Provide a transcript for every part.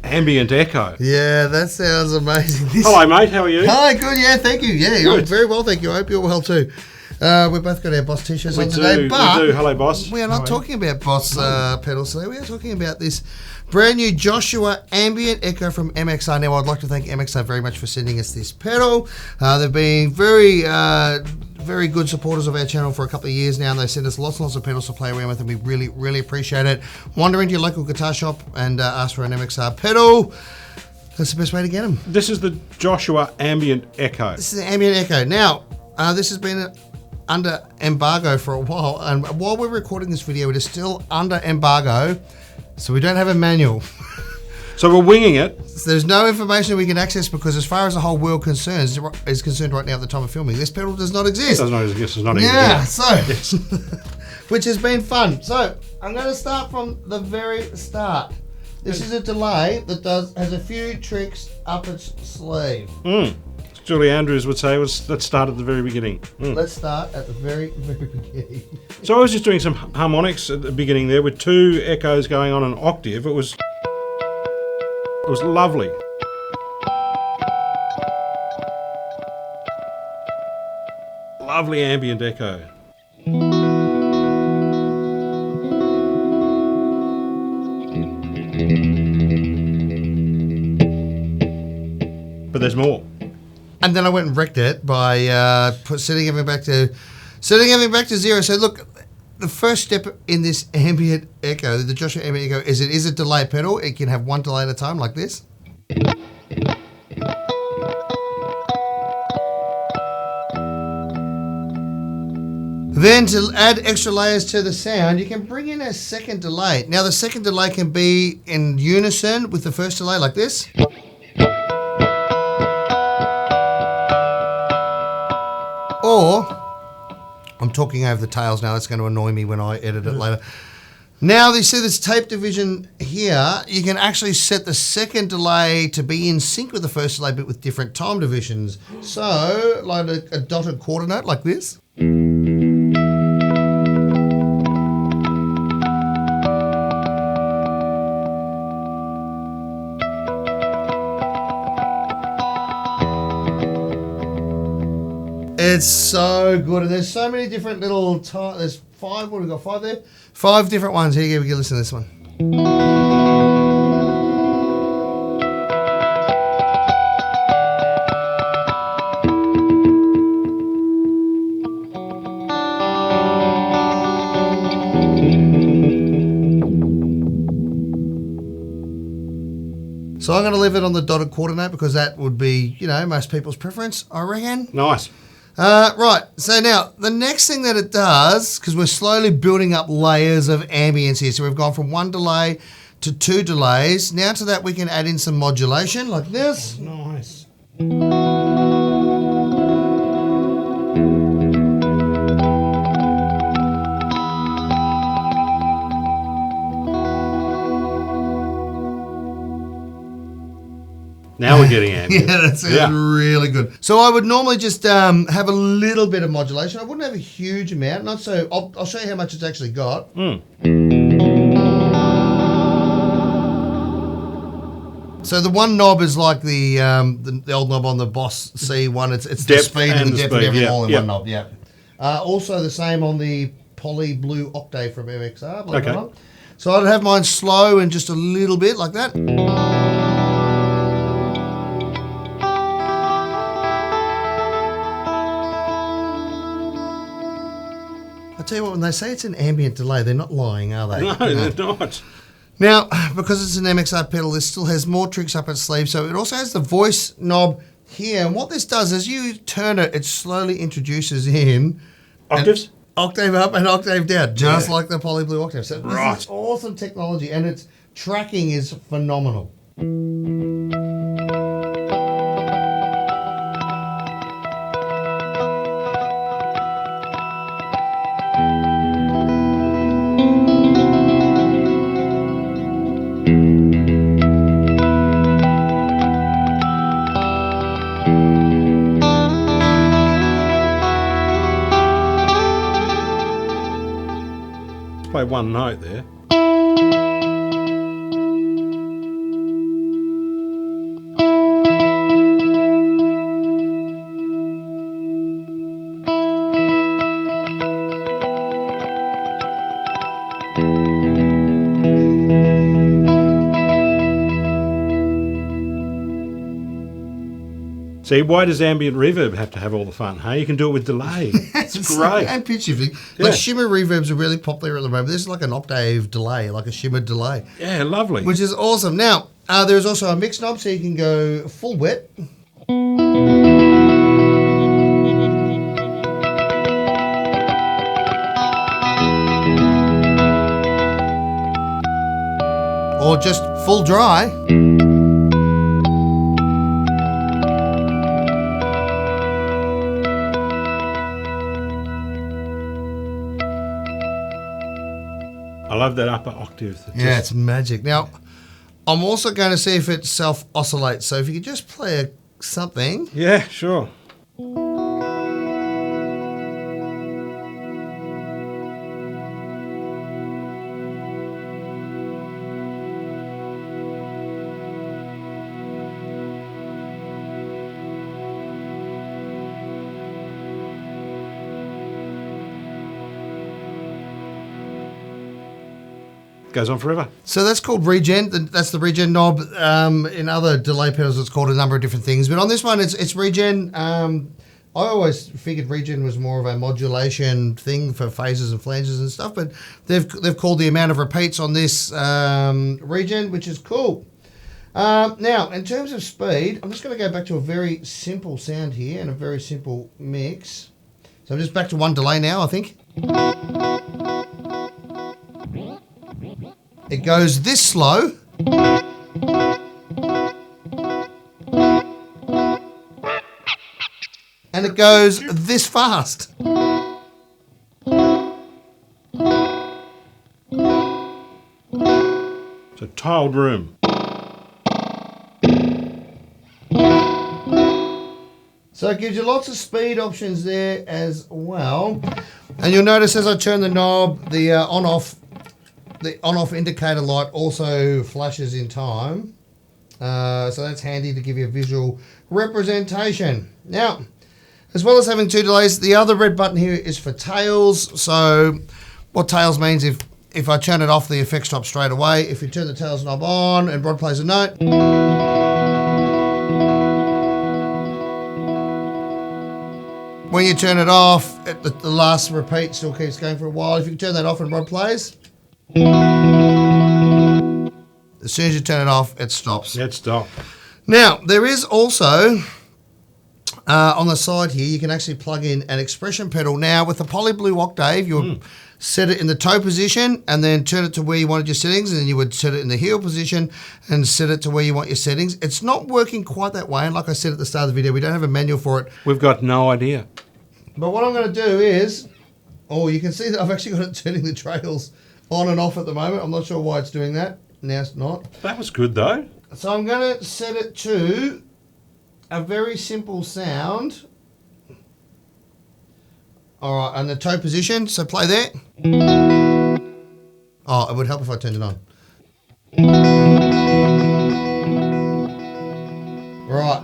Ambient Echo. Yeah, that sounds amazing. Hello, mate. How are you? Hi, good. Yeah, thank you. Yeah, you're Good. very well, thank you. I hope you're well too. We've both got our Boss t-shirts on today, but we do. Hello, Boss. we are not talking about Boss pedals today. We are talking about this brand new Joshua Ambient Echo from MXR. Now, I'd like to thank MXR very much for sending us this pedal. They've been very good supporters of our channel for a couple of years now, and they send us lots and lots of pedals to play around with, and we really, really appreciate it. Wander into your local guitar shop and ask for an MXR pedal. That's the best way to get them. This is the Joshua Ambient Echo. This is the Ambient Echo. Now, this has been under embargo for a while, and while we're recording this video, it is still under embargo, so we don't have a manual. So we're winging it. So there's no information we can access because, as far as the whole world is concerned right now at the time of filming, this pedal does not exist. It does not exist. It's not even Yeah, here. so Yes. which has been fun. So I'm going to start from the very start. This is a delay that has a few tricks up its sleeve. Julie Andrews would say, let's start at the very beginning. Let's start at the very, very beginning. So I was just doing some harmonics at the beginning there with two echoes going on an octave. It was lovely. Lovely ambient echo. But there's more. And then I went and wrecked it by setting everything back to zero. So look, the first step in this ambient echo, the Joshua Ambient Echo, is it is a delay pedal. It can have one delay at a time, like this. Then to add extra layers to the sound, you can bring in a second delay. Now the second delay can be in unison with the first delay, like this. Or, I'm talking over the tails now, that's going to annoy me when I edit it later. Now, you see this tape division here, you can actually set the second delay to be in sync with the first delay, but with different time divisions. So, like a dotted quarter note like this. It's so good, and there's so many different little there's five. What have we got? Five there. 5 different ones. Here you go. We can listen to this one. So I'm going to leave it on the dotted quarter note because that would be, most people's preference, I reckon. Nice. Right, so now the next thing that it does, because we're slowly building up layers of ambience here, so we've gone from 1 delay to 2 delays. Now to that we can add in some modulation like this. Nice. Now we're getting ambient. Yeah, that sounds really good. So I would normally just have a little bit of modulation. I wouldn't have a huge amount. Not so. I'll show you how much it's actually got. So the one knob is like the old knob on the Boss C1. It's the speed and the depth and everything all in one knob. Yeah. Also the same on the Poly Blue Octave from MXR. Okay. So I'd have mine slow and just a little bit like that. I tell you what, when they say it's an ambient delay, they're not lying, are they? No, they're not. Now, because it's an MXR pedal, this still has more tricks up its sleeve. So it also has the voice knob here. And what this does is you turn it, it slowly introduces in Octaves? Octave up and octave down, just like the Poly Blue Octave. So Right. this is awesome technology, and its tracking is phenomenal. Play one note there. See, why does ambient reverb have to have all the fun? Hey, you can do it with delay. It's great. And pitch shifting. Yeah. Like shimmer reverbs are really popular at the moment. This is like an octave delay, like a shimmer delay. Yeah, lovely. Which is awesome. Now, there's also a mix knob, so you can go full wet. Or just full dry. I love that upper octave. Yeah, it's magic. Now, I'm also going to see if it self-oscillates. So if you could just play something. Yeah, sure. Goes on forever. So that's called regen. That's the regen knob. In other delay pedals, it's called a number of different things. But on this one, it's regen. I always figured regen was more of a modulation thing for phases and flanges and stuff. But they've called the amount of repeats on this regen, which is cool. Now, in terms of speed, I'm just going to go back to a very simple sound here and a very simple mix. So I'm just back to one delay now, I think. It goes this slow. And it goes this fast. It's a tiled room. So it gives you lots of speed options there as well. And you'll notice as I turn the knob, the on-off indicator light also flashes in time. So that's handy to give you a visual representation. Now, as well as having two delays, the other red button here is for tails. So what tails means, if I turn it off, the effect stops straight away. If you turn the tails knob on and Rod plays a note, when you turn it off, the last repeat still keeps going for a while. If you turn that off and Rod plays, as soon as you turn it off, it stops. It stopped. Now, there is also, on the side here, you can actually plug in an expression pedal. Now, with the Poly Blue Octave, you would set it in the toe position and then turn it to where you wanted your settings, and then you would set it in the heel position and set it to where you want your settings. It's not working quite that way, and like I said at the start of the video, we don't have a manual for it. We've got no idea. But what I'm going to do is, you can see that I've actually got it turning the trails on and off at the moment. I'm not sure why it's doing that. Now it's not. That was good though. So I'm going to set it to a very simple sound. All right, and the toe position. So play there. Oh, it would help if I turned it on. Right.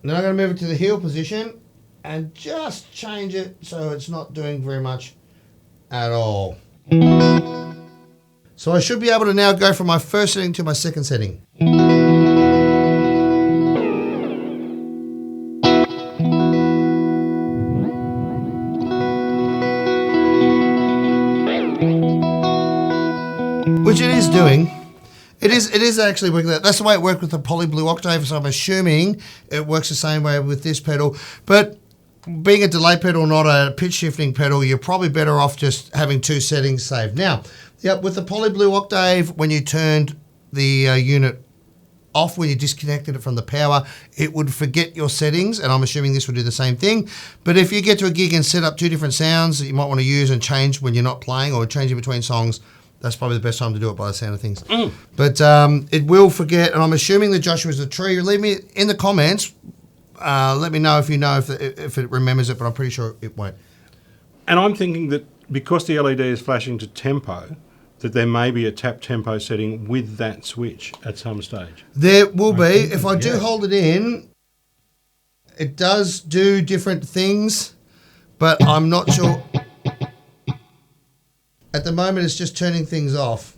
Then I'm going to move it to the heel position and just change it so it's not doing very much at all. So I should be able to now go from my first setting to my second setting. Which it is doing. It is actually working. That's the way it worked with the Poly Blue Octave, so I'm assuming it works the same way with this pedal. But being a delay pedal, not a pitch shifting pedal, you're probably better off just having two settings saved. Now, with the Poly Blue Octave, when you turned the unit off, when you disconnected it from the power, it would forget your settings, and I'm assuming this would do the same thing. But if you get to a gig and set up two different sounds that you might want to use and change when you're not playing or changing between songs, that's probably the best time to do it by the sound of things. But it will forget, and I'm assuming that Joshua's a tree. Leave me in the comments. Let me know if you know if it remembers it, but I'm pretty sure it won't. And I'm thinking that because the LED is flashing to tempo, that there may be a tap tempo setting with that switch at some stage. There will be. If I do hold it in, it does do different things, but I'm not sure. At the moment, it's just turning things off.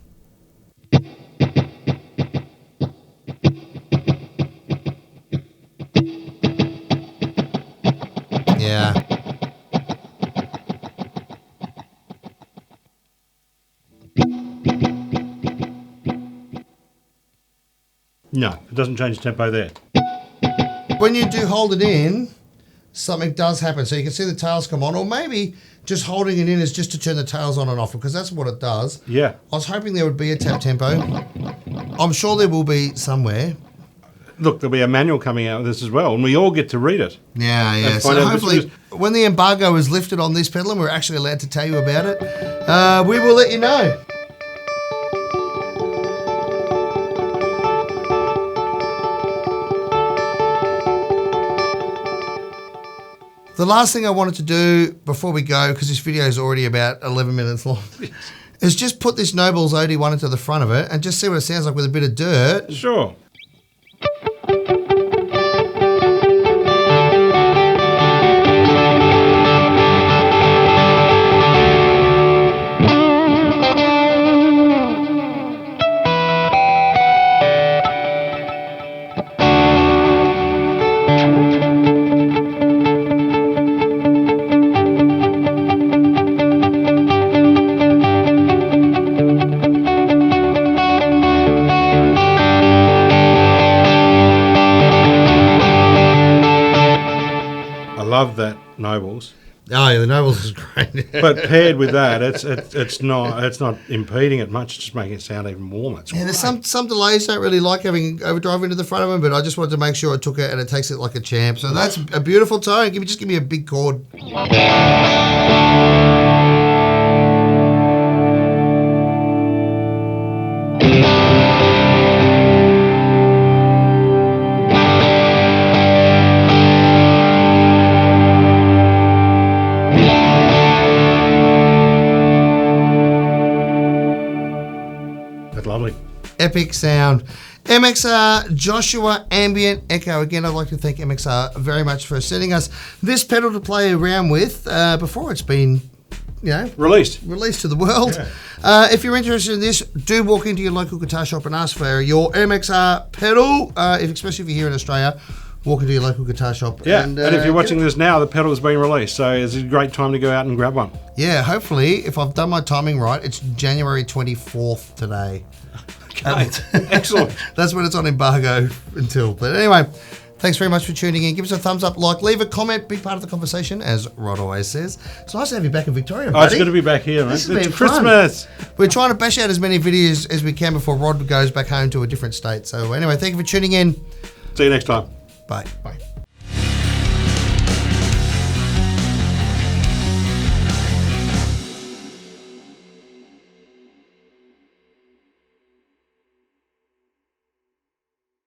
No, it doesn't change the tempo there. When you do hold it in, something does happen. So you can see the tails come on, or maybe just holding it in is just to turn the tails on and off, because that's what it does. Yeah. I was hoping there would be a tap tempo. I'm sure there will be somewhere. Look, there'll be a manual coming out with this as well, and we all get to read it. Yeah. And So find out hopefully, when the embargo is lifted on this pedal and we're actually allowed to tell you about it, we will let you know. The last thing I wanted to do before we go, because this video is already about 11 minutes long, is just put this Nobles OD1 into the front of it and just see what it sounds like with a bit of dirt. Sure. Love that Nobles, Oh yeah, the Nobles is great. but paired with that, it's not impeding it much. It's just making it sound even warmer. It's Yeah, there's great. some delays don't really like having overdrive into the front of them, but I just wanted to make sure I took it and it takes it like a champ. So that's a beautiful tone. Just give me a big chord. That's lovely. Epic sound. MXR Joshua Ambient Echo. Again, I'd like to thank MXR very much for sending us this pedal to play around with before it's been, released to the world. Yeah. If you're interested in this, do walk into your local guitar shop and ask for your MXR pedal. Especially if you're here in Australia, walk into your local guitar shop. Yeah, and if you're watching this now, the pedal's been released, so it's a great time to go out and grab one. Yeah, hopefully, if I've done my timing right, it's January 24th today. Excellent. That's when it's on embargo until. But anyway, thanks very much for tuning in. Give us a thumbs up, leave a comment, big part of the conversation, as Rod always says. It's nice to have you back in Victoria, buddy. Oh, it's good to be back here, man. This has been It's Christmas. fun. We're trying to bash out as many videos as we can before Rod goes back home to a different state. So anyway, thank you for tuning in. See you next time. Bye. Bye.